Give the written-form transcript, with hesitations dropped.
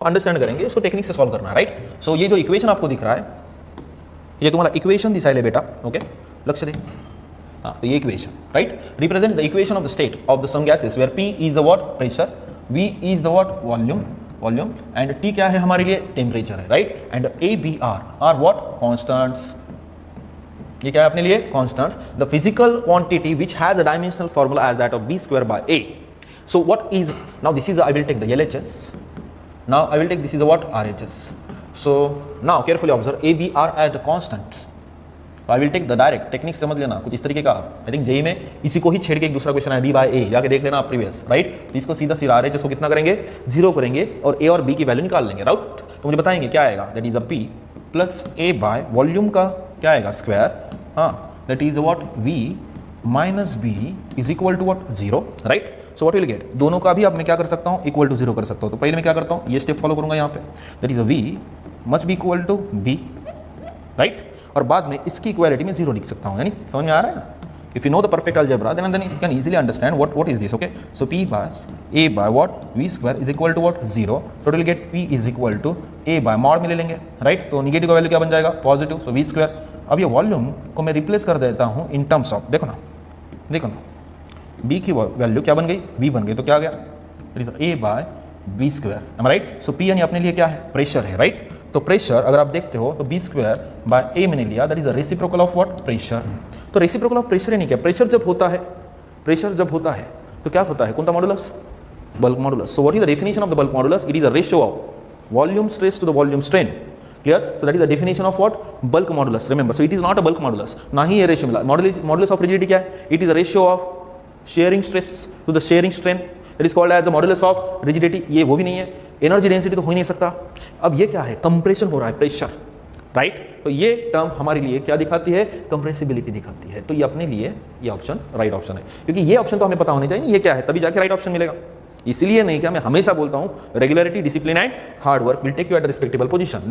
Understand करेंगे, उसको technique से सॉल्व करना है, राइट। सो ये जो इक्वेशन आपको दिख रहा है, ये तुम्हारा इक्वेशन दिसा है बेटा, ओके, लक्ष्य दे। हाँ, तो ये equation, right, represents the equation of the state of the some gases where P is the what, pressure, V is the what, volume and T क्या है हमारे लिए, टेम्परेचर है, right, and A B are what, constants. ये क्या है अपने लिए, constants. The physical quantity which has a dimensional formula as that of B square by A। So what is, now this is, I will take the LHS, now I will take this is the what, RHS. So now carefully observe A B R as the constant. So I will take the direct technique समझ लेना कुछ इस तरीके का। I think JEE में इसी को ही छेड़ के एक दूसरा क्वेश्चन है B by A, जाके देख लेना प्रीवियस, राइट। तो इसको सीधा सीधा RHS को कितना करेंगे, 0 करेंगे और A और B की वैल्यू निकाल लेंगे, राइट। तो मुझे बताएंगे क्या आएगा, that is a P plus A by volume का क्या आएगा, स्क्वायर, हाँ, that is what, V minus B is equal to what, 0, right. So what will get, दोनों का भी अब मैं क्या कर सकता हूँ, इक्वल टू 0 कर सकता हूँ। तो पहले मैं क्या करता हूँ, ये स्टेप फॉलो करूंगा यहाँ पे, that is a V must be equal to B, right, और बाद में इसकी इक्वालिटी में 0 लिख सकता हूँ, यानी समझ में आ रहा है ना। If you know the perfect algebra then you can easily understand what is this, okay. So P by A by what, V square is equal to what, 0। So will get P is equal to A by mod में ले लेंगे, right. तो negative का value क्या बन जाएगा, positive, सो V square. अब ये वॉल्यूम को मैं रिप्लेस कर देता हूँ इन टर्म्स ऑफ, देखो ना, B की वैल्यू क्या बन गई, V बन गई, तो क्या आ गया, it is A by B square, am right. So P यानी अपने लिए क्या है, प्रेशर है, राइट। तो प्रेशर अगर आप देखते हो तो B स्क्वायर बाय A मैंने लिया, that is a reciprocal of what, pressure. तो रेसिप्रोकल ऑफ प्रेशर यानी क्या, प्रेशर जब होता है तो क्या होता है, कौन सा modulus, bulk modulus. So what is the definition of the bulk modulus, it is a ratio of volume stress to the volume strain, clear? So that is the definition of what, bulk modulus, remember. So it is not a bulk modulus, ना ही ये ratio मिला। modulus of rigidity क्या है, it is a ratio of shearing stress to the shearing strain, that is called as the modulus of rigidity। ये वो भी नहीं है, एनर्जी डेंसिटी तो हो ही नहीं सकता। अब ये क्या है, कंप्रेशन हो रहा है, प्रेशर, राइट। तो ये टर्म हमारे लिए क्या दिखाती है, कंप्रेसिबिलिटी दिखाती है। तो ये अपने लिए ये ऑप्शन राइट ऑप्शन है, क्योंकि ये ऑप्शन तो हमें पता होने चाहिए ये क्या है, तभी जाके राइट ऑप्शन मिलेगा। इसलिए नहीं क्या मैं हमेशा बोलता हूँ, regularity, discipline and hard work will take you at the respectable position.